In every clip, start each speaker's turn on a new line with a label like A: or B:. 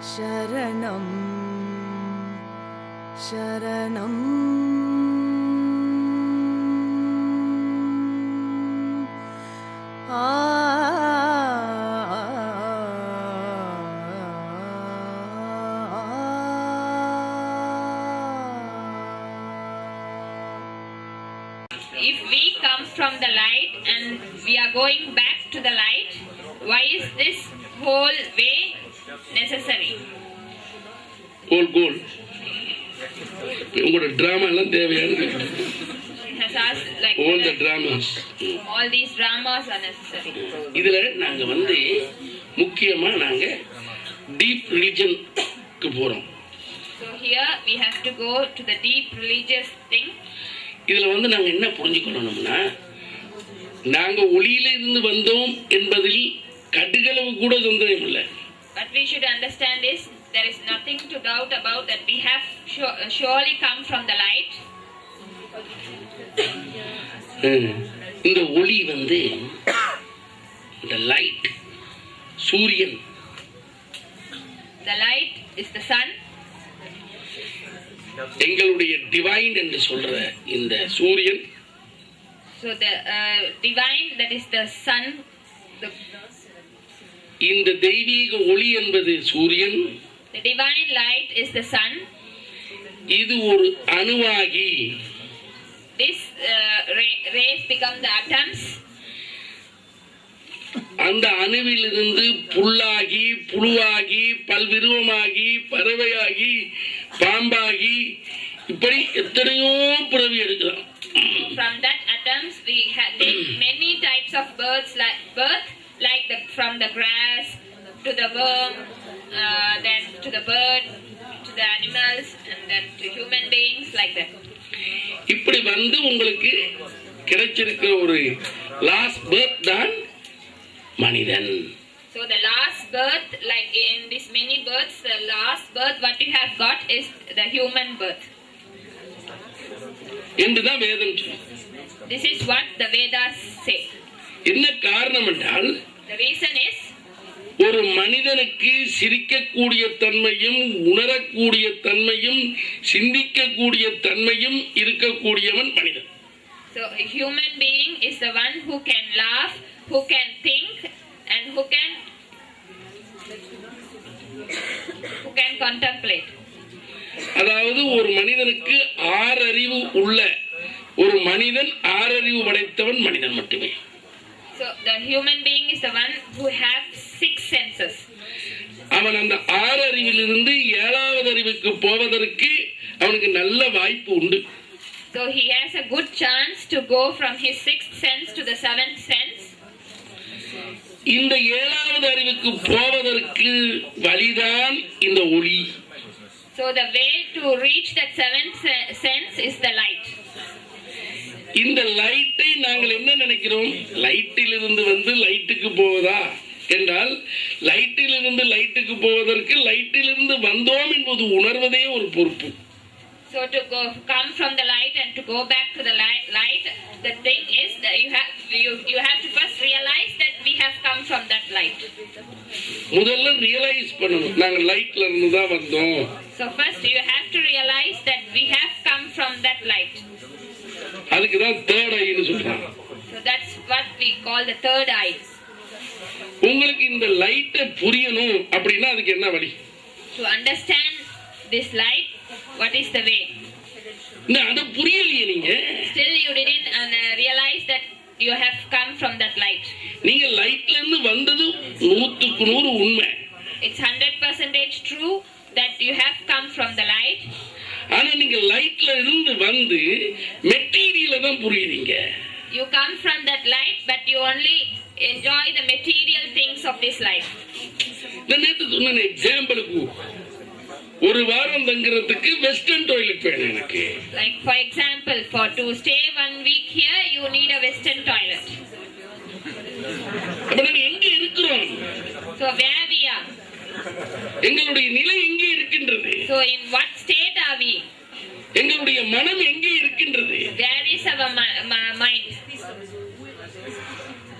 A: शरणं शरणं
B: If we come from the light and we are going back to the light, why is this whole way necessary?
C: Goal. உங்களோட drama எல்லாம் தேவையானது.
B: Has asked like
C: all the dramas.
B: All these dramas are necessary.
C: இதுல நாங்க முக்கியமா நாங்க deep religion க்கு போறோம்.
B: So here we have to go to the deep religious thing.
C: இதுல நாங்க என்ன புரிஞ்சுக்கணும்னா நாங்க ஒளியில இருந்து வந்தோம் என்பதில் கடுகளவு கூட சந்தேகம் இல்லை.
B: What we should understand is there is nothing to doubt about that we have surely come from the light.
C: இந்த ஒளி இந்த லைட் சூரியன்.
B: The light is the sun.
C: எங்களுடைய டிவைன் என்று சொல்ற இந்த சூரியன்.
B: So the divine, that is the sun.
C: இந்த தெய்வீக ஒளி என்பது சூரியன்.
B: The divine light is the sun.
C: இது ஒரு அணுவாகி
B: this rays become the atoms.
C: அந்த அணுவிலிருந்து புல்லாகி புழுவாகி பல்விருவமாகி பறவையாகி பாம்பாகி இப்படி எத்தனையோ பிறவி எடுக்கலாம்.
B: From that atoms we take many types of birth like from the grass to the worm, then to the bird, to the animals, and then to human beings, like that.
C: இப்படி உங்களுக்கு கிடைச்சிருக்கிற ஒரு last birth தான் மனிதன்.
B: So the last birth, like in this many births, the last birth what you have got is the human birth.
C: என்றுதான் வேதம் சொல்லுது.
B: This is what the Vedas say.
C: என்ன காரணம் என்றால்
B: the reason is
C: ஒரு மனிதனுக்கு சிரிக்கக்கூடிய தன்மையும் உணரக்கூடிய தன்மையும் சிந்திக்கக்கூடிய தன்மையும் இருக்கக்கூடியவன் மனிதன்.
B: So a human being is the one who can laugh, who can think, and who can contemplate.
C: அதாவது ஒரு மனிதனுக்கு ஆறறிவு உள்ள ஒரு மனிதன் ஆறறிவு படைத்தவன் மனிதன் மட்டுமே.
B: So the human being is the one who has 6 senses.
C: அவன் அந்த ஆறறிவிலிருந்து ஏழாவது அறிவுக்கு போவதற்கு அவனுக்கு நல்ல வாய்ப்பு உண்டு.
B: So he has a good chance to go from his 6th sense to the 7th sense.
C: இந்த ஏழாவது அறிவுக்கு போவதற்கு வழிதான் இந்த ஒளி.
B: So the way to reach that 7th sense is the light.
C: இந்த லைட்டை நாங்கள் என்ன நினைக்கிறோம்? லைட்டிலிருந்து லைட்டுக்கு போவதா என்றால் லைட்டிலிருந்து லைட்டுக்கு போவதற்கு லைட்டிலிருந்து வந்தோம் என்பது உணர்வதே ஒரு பொறுப்பு.
B: So to come from the light and to go back to the light, the thing is that you have to first realize that we have come from that light.
C: முதல்ல ரியலைஸ் பண்ணணும் நாங்க லைட்ல இருந்து தான் வந்தோம்.
B: So first you have to realize that we have come from that light.
C: அதுக்கு தான் third ஐன்னு சொல்றாங்க.
B: So that's what we call the third eye.
C: உங்களுக்கு இந்த லைட்டை புரியணும் அப்படினா அதுக்கு என்ன வழி?
B: To understand this light, what is the way?
C: அது புரியலையே நீங்க.
B: Still you didn't realize that you have come from that light.
C: நீங்க லைட்ல இருந்து வந்தது 100க்கு 100 உண்மை.
B: It's 100% true that you have come from the light.
C: ஆனா நீங்க லைட்ல இருந்து வந்து மெட்டீரியல தான் புரியுறீங்க.
B: You come from that light but you only enjoy the material things of this life.
C: நான் நேத்து சொன்ன எக்ஸாம்பிளுக்கு ஒரு வாரம் தங்குறதுக்கு வெஸ்டர்ன் டாய்லெட் வேணும் எனக்கு.
B: Like for example, to stay 1 week here you need a western toilet.
C: அப்ப நாங்க எங்க இருக்கிறோம்?
B: So where we are?
C: எங்களுடைய நிலை எங்கே இருக்கின்றது?
B: So in what state are we?
C: எங்களுடைய மனம் எங்கே இருக்கின்றது?
B: Where is our mind?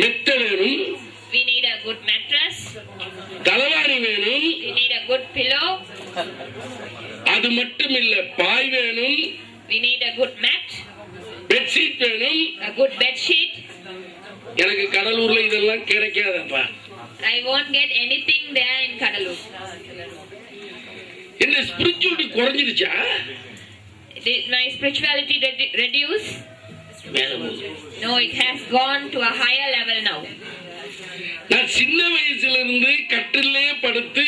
C: மெத்த வேணும்.
B: We need a good mattress.
C: தலவாணி வேணும்.
B: We need a good pillow.
C: அது மட்டும் இல்ல, பாய் வேணும்,
B: We need a good mat,
C: bedsheet வேணும்.
B: a good bed sheet.
C: எனக்கு கடலூர்ல இதெல்லாம் கிடைக்காதப்பா.
B: I won't get anything there in Kadalur.
C: இந்த spirituality குறைஞ்சிருச்சா?
B: Did my spirituality reduce? No, it has gone to a higher level now.
C: நான் சின்ன வயசுல இருந்து கட்டிலே படுத்து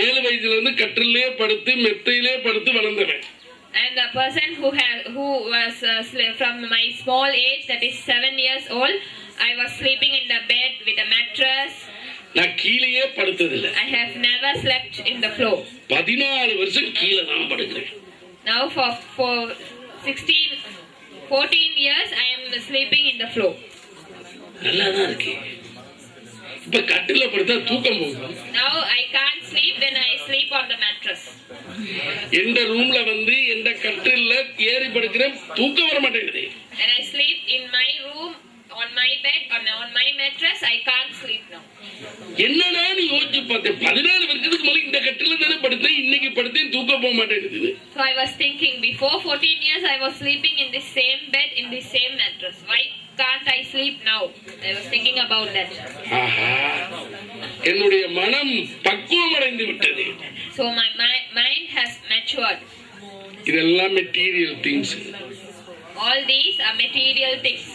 C: 7 வயசுல இருந்து கட்டிலே படுத்து மெத்தையிலே படுத்து வளர்ந்தவன்.
B: And the person who was from my small age, that is 7 years old, I was sleeping in the bed with a mattress.
C: நான் கீழேயே படுத்ததில்லை.
B: I have never slept in the floor.
C: 14 வருஷம் கீழே தான் படுக்கிறேன்.
B: Now for 14 years I am sleeping in the floor.
C: நல்லா தான் இருக்கு. இப்ப கட்டில படுத்தா தூக்கம் போகும்.
B: Now I can't sleep when I sleep on the mattress.
C: எந்த ரூம்ல வந்து எந்த கட்டில்ல ஏறி படுக்கிறேன், தூக்கம் வர மாட்டேங்குது.
B: When I sleep in my room on my bed on my mattress, I can't sleep now.
C: என்னடா நீ யோசிச்சு பார்த்தேன், 14 வருஷத்துக்கு முன்னாடி இந்த கட்டில தானே படுத்தேன், இன்னைக்கு படுத்தேன் தூக்கம் போக மாட்டேங்குது.
B: So I was thinking, before 14 years I was sleeping in the same bed in the same mattress. Why can't I sleep now? I was thinking about that.
C: ஆஹா, என்னுடைய மனம் பக்குவம் அடைந்து விட்டது.
B: So my mind has matured.
C: இதெல்லாம் material things.
B: All these are material things.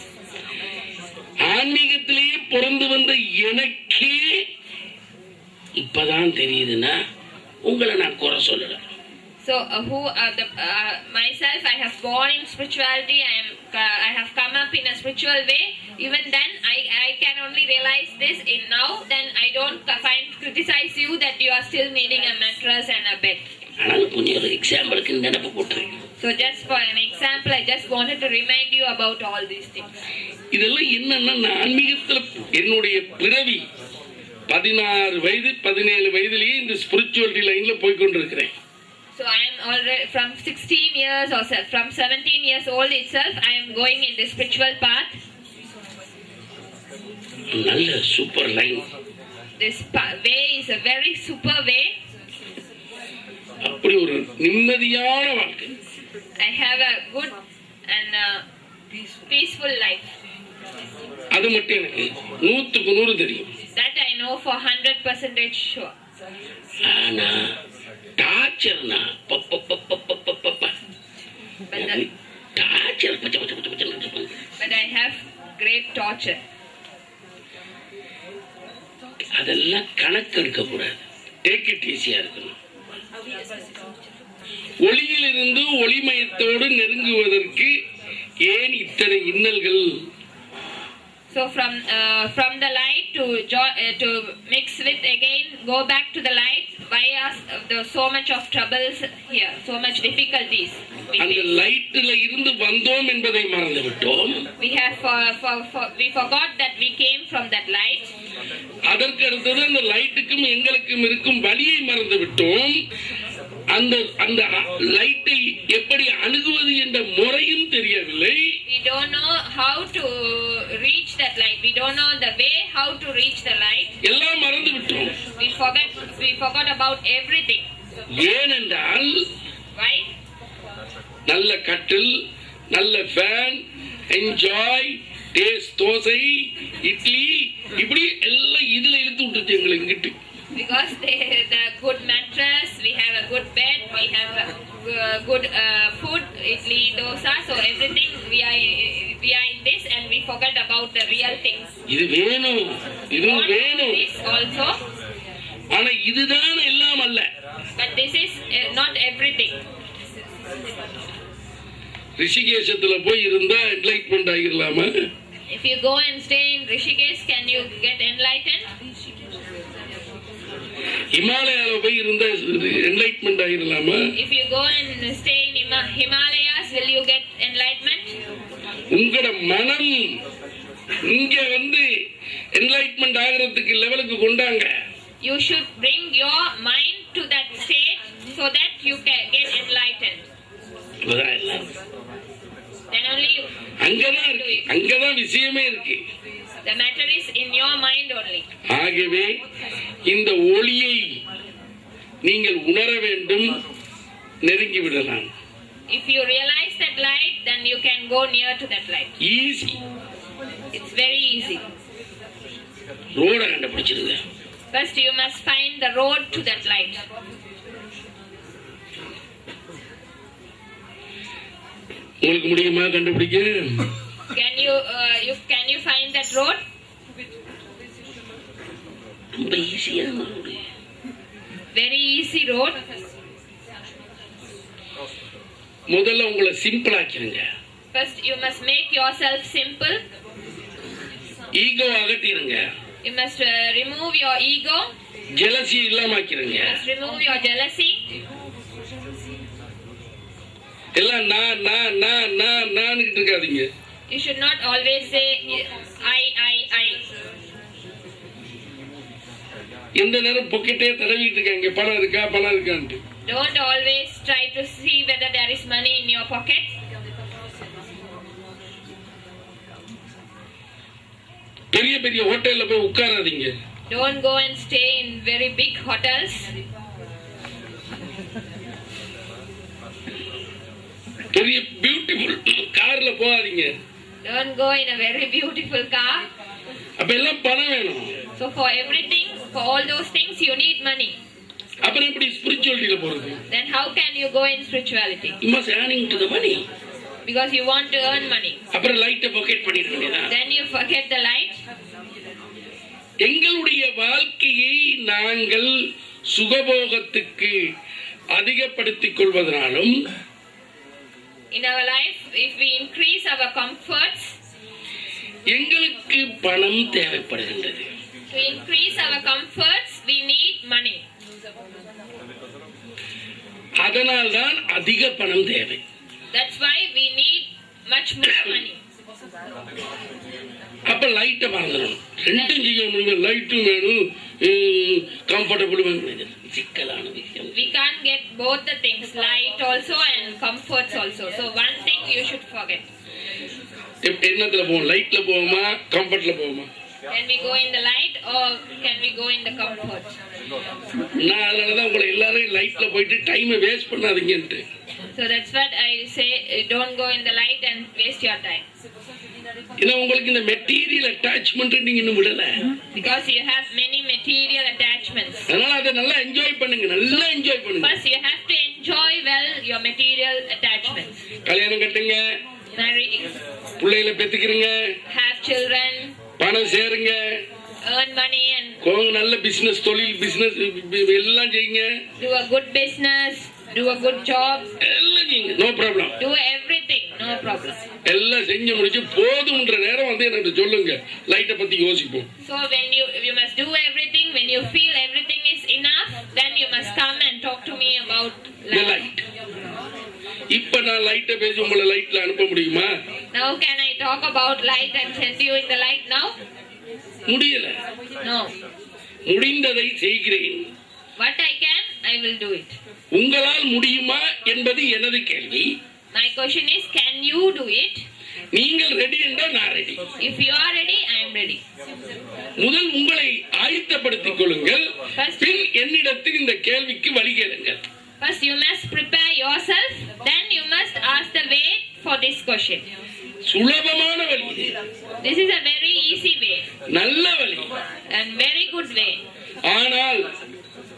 C: ஆன்மீகத்திலேயே பிறந்து வந்த எனக்கே இப்பதான் தெரியுதுன்னா உங்களை நான் குறை சொல்லல.
B: So myself, I have born in spirituality. I have come up in a spiritual way. Even then, I can only realize this in now. Then I don't criticize you that you are still needing a mattress and a bed.
C: ஆனால் கொஞ்சம் ஒரு எக்ஸாம்பிளுக்கு நினைப்பு போட்டுறேன்.
B: So just for an example, I just wanted to remind you about all these things.
C: இதெல்லாம் என்னன்னா, நான் ஆன்மீகத்துல என்னுடைய பிறவி 16 வயது 17 வயதிலேயே இந்த ஸ்பிரிச்சுவாலிட்டி லைன்ல போய் கொண்டிருக்கிறேன்.
B: So I am already from 16 years or from 17 years old itself, I am going in the spiritual path.
C: நல்ல super line.
B: This way is a very super way.
C: அப்படி ஒரு நிம்மதியான வாழ்க்கை.
B: I have a good and peaceful life.
C: அது மட்டும் எனக்கு 100க்கு 100 தெரியும்.
B: That I know for 100% sure.
C: ஆனா டார்ச்சர்னா torture.
B: But I have great torture.
C: அதெல்லாம் கணக்கு எடுக்க கூடாது. டேக் இட் ஈஸியா இருக்கணும். ஒளியிலிருந்து ஒளிமயத்தோடு நெருங்குவதற்கு ஏன் இத்தனை இன்னல்கள்?
B: So from the light to mix with again, go back to the light. Why are there so much of troubles here? So much difficulties.
C: அந்த லைட்ல இருந்து வந்தோம் என்பதை மறந்து விட்டோம்.
B: We forgot that we came from that light.
C: அதற்கு அடுத்தது அந்த லைட்டுக்கும் எங்களுக்கும் இருக்கும் வழியை மறந்து விட்டோம். அந்த அந்த லைட்டை எப்படி அணுகுவது என்ற முறையும் தெரியவில்லை.
B: We don't know how to reach that light. We don't know the way how to reach the light.
C: எல்லாம் மறந்து விட்டோம்.
B: We forgot about everything.
C: ஏனென்றால்
B: Why?
C: நல்ல கட்டில், நல்ல fan, enjoy, taste dosa, idli, இப்படி எல்லாம் இதுல இழுத்து விட்டுச்சு எங்களை இங்கிட்டு.
B: Because the good mattress, we have a good bed, we have a good food, idli, dosa, so everything we are in this, and we forget about the real things.
C: இது வேணும், இது வேணும்.
B: This also.
C: ஆனா இதுதான் எல்லாம் அல்ல.
B: But this is not everything.
C: ரிஷிகேஷத்துல போய் இருந்தா என்லைட்மென்ட் ஆகிரலாமா?
B: If you go and stay in Rishikesh, can you get enlightened?
C: ஹிமாலயால போய் இருந்தா என்லைட்மென்ட் ஆகிரலாமா?
B: If you go and stay in Himalayas, will you get enlightenment?
C: உங்களோட மனம் இங்க வந்து என்லைட்மென்ட் ஆகிறதுக்கு லெவலுக்கு கொண்டாங்க.
B: You should bring your mind to that state so that you can get enlightened. Then only you.
C: அங்கதான் விஷயமே இருக்கு.
B: The matter is in your mind only.
C: ஆகவே இந்த ஒளியை நீங்கள் உணர வேண்டும், நெருங்கி விடலாம்.
B: If you realize that light, then you can go near to that light.
C: Easy.
B: It's very easy.
C: ரோட கண்டுபிடிச்சிருங்க.
B: First you must find the road to that light.
C: உங்களுக்கு முடியுமா கண்டுபிடிக்க?
B: Can you find that road?
C: ரொம்ப ஈஸியா.
B: Very easy road.
C: முதல்ல உங்களை simple ஆக்கிருங்க.
B: First you must make yourself simple.
C: Ego அகற்றிருங்க.
B: You must remove your ego.
C: Jealousy இல்லாம ஆக்கிருங்க.
B: You must remove your jealousy.
C: எல்லாம் நான் இருக்காதீங்க.
B: You should not always say I.
C: எந்த நேரம் பொக்கெட்டே தடவிட்டு இருக்காங்க, பணம் இருக்கான்ட்டு.
B: Don't always try to see whether there is money in your pocket.
C: பெரிய பெரிய ஹோட்டல்ல போய் உட்காராதீங்க.
B: Don't go and stay in very big hotels.
C: பெரிய பியூட்டிஃபுல் கார்ல போகாதீங்க.
B: Don't go in a very beautiful car.
C: அப்ப எல்லாம் பணம் வேணும்.
B: So for everything, for all those things you need money.
C: அப்புறம் எப்படி ஸ்பிரிச்சுவாலிட்டில போறது?
B: Then how can you go in spirituality?
C: You must earning to the money.
B: Because you want to earn money.
C: அப்புறம் லைட்ட packet பண்ணிட வேண்டியதா?
B: Then you forget the light.
C: எங்களுடைய வாழ்க்கையை நாங்கள் சுகபோகத்துக்கு அதிகப்படுத்திக் கொள்வதனாலும்,
B: in our life, if we increase our comforts,
C: எங்களுக்கு பணம் தேவைப்படுகின்றது.
B: to increase our comforts we need money.
C: அதனால்தான் அதிக பணம் தேவை.
B: That's why we need much more money.
C: அப்ப லைட்ட மறந்துடணும். ரெண்டும் செய்ய முடியும். லைட்டும் வேணும், கம்ஃபர்டபுள் வேணும். சிக்கலான விஷயம்.
B: We can't get both the things, light also and comforts also. So one thing you should forget.
C: என்னத்துல போவோம்? லைட்ல போவோமா, கம்ஃபர்ட்ல போவோமா?
B: Can we go in the light or can we go in the comfort?
C: நான் அதனாலதான் உங்களை எல்லாரும் லைட்ல போயிட்டு டைமை waste பண்ணாதீங்கன்ட்டு.
B: So that's what I say, don't go in the light and waste your time.
C: ஏன்னா உங்களுக்கு இந்த மெட்டீரியல் அட்டாச்மெண்ட் நீங்க இன்னும் விடல.
B: Because you have many material attachments.
C: அதனால அதை நல்லா என்ஜாய் பண்ணுங்க. நல்லா என்ஜாய் பண்ணுங்க.
B: First you have to enjoy well your material attachments.
C: கல்யாணம் கட்டுங்க.
B: Marry.
C: பிள்ளைகளை பெத்துக்கிறீங்க.
B: Have children.
C: பணம் சேருங்க.
B: Earn money and
C: நல்ல பிசினஸ், தொழில் பிசினஸ் எல்லாம் செய்யுங்க.
B: Do a good business, do a good job.
C: எல்லாம் செய்யுங்க. No problem.
B: Do everything, no problem.
C: எல்லாம் செஞ்சு முடிச்சு போதும்ன்ற நேரம் வந்து எனக்கு சொல்லுங்க. லைட்டை பத்தி யோசிப்போம்.
B: So when you must do everything, when you feel everything is enough, then you must come and talk to me about light.
C: இப்ப நான் லைட்டை பேசி உங்களை லைட்ல அனுப்ப முடியுமா?
B: Now can I talk about light and send you in the light now?
C: முடியல.
B: No.
C: முடிந்ததை செய்கிறேன்.
B: What I can, I will do it.
C: உங்களால் முடியுமா என்பது எனது கேள்வி.
B: My question is, can you do it?
C: நீங்கள் ரெடி என்றால் நான் ready.
B: If you are ready, I am ready.
C: முதல் உங்களை ஆயத்தப்படுத்திக் கொள்ளுங்கள். பின் என்னிடத்தில் இந்த கேள்விக்கு வழி கேளுங்கள்.
B: First you must prepare yourself, then you must ask the way for this question.
C: சுலபமான வழி.
B: This is a very easy way.
C: நல்ல வழி.
B: And very good way.
C: ஆனால்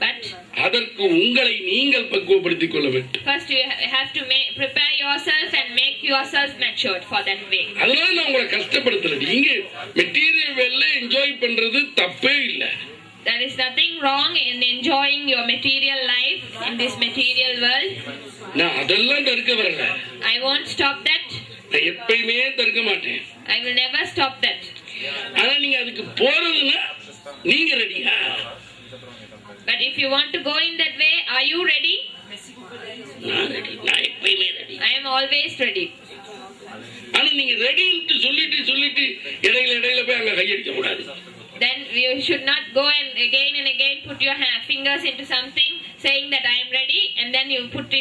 B: but
C: அதற்கு உங்களை நீங்கள் பக்குவப்படுத்திக் கொள்ள வேண்டும்.
B: First you have to prepare yourself and make yourself matured for that way.
C: அதனால நான் உங்களை கஷ்டப்படுத்தல. நீங்க மெட்டீரியல் வேல்ல என்ஜாய் பண்றது தப்பே இல்ல.
B: There is nothing wrong in enjoying your material life in this material world.
C: நான் அதெல்லாம் தடுக்க வரல.
B: I won't stop that.
C: நான் எப்பயுமே தடுக்க மாட்டேன்.
B: I will never stop that.
C: ஆனா நீங்க அதுக்கு போறதுன்னா நீங்க ரெடியா?
B: But if you want to go in that way, are you ready?
C: நான் ரெடி. நான் எப்பயுமே ready.
B: I am always ready.
C: ஆனா நீங்க ரெடின்னு சொல்லிட்டு இடையில போய் அங்க கையடிக்க கூடாது.
B: Then you should not go and again put your fingers into something saying that I am ready, and then you put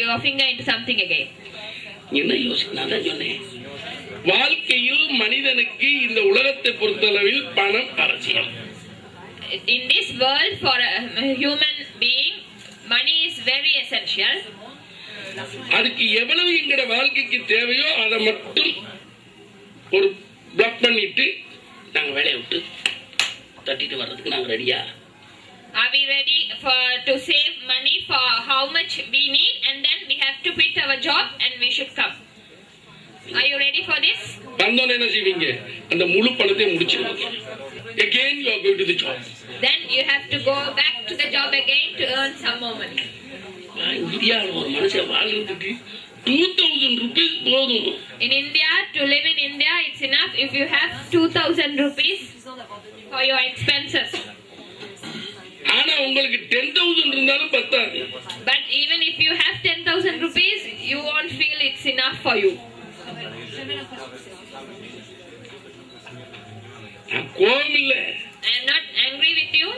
B: your finger into something again.
C: என்ன யோசிக்கணும் சொன்னேன். வாழ்க்கையில் மனிதனுக்கு இந்த உலகத்தை பொறுத்தளவில் பணம் அவசியம்.
B: In this world, for a human being, very essential.
C: அதுக்கு எவ்வளவு எங்கட வாழ்க்கைக்கு தேவையோ அதை மட்டும் ஒரு பிளாக் பண்ணிட்டு நாங்க வேலையை விட்டு தட்டிட்டு வர்றதுக்கு நாங்க ரெடியா?
B: Are we ready to save money for how much we need, and then we have to quit our job and we should come? Are you ready for this?
C: வந்தோன்னு என்ன செய்வீங்க? அந்த முழு பணத்தை முடிச்சிடுவீங்க. Again you are going to the job.
B: Then you have to go back to the job again to earn some more money.
C: இந்தியாவில் ஒரு மனுஷன் வாழ்றதுக்கு 2000 rupees போதும்.
B: In India, to live in India, it's enough if you have 2000 rupees for your expenses.
C: ஆனா உங்களுக்கு 10,000 இருந்தாலும் பத்தாது.
B: But even if you have 10,000 rupees, you won't feel it's enough for you.
C: நான் கோபம் இல்ல.
B: I am not angry with you.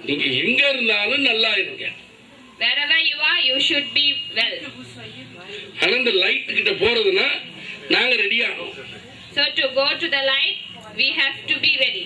C: நீங்க எங்க இருந்தாலும் நல்லா இருங்க.
B: Wherever you are, you should be well.
C: ஆனா இந்த லைட் கிட்ட போறதுன்னா நாங்க ரெடி ஆகணும்.
B: So to go to the light, we have to be ready.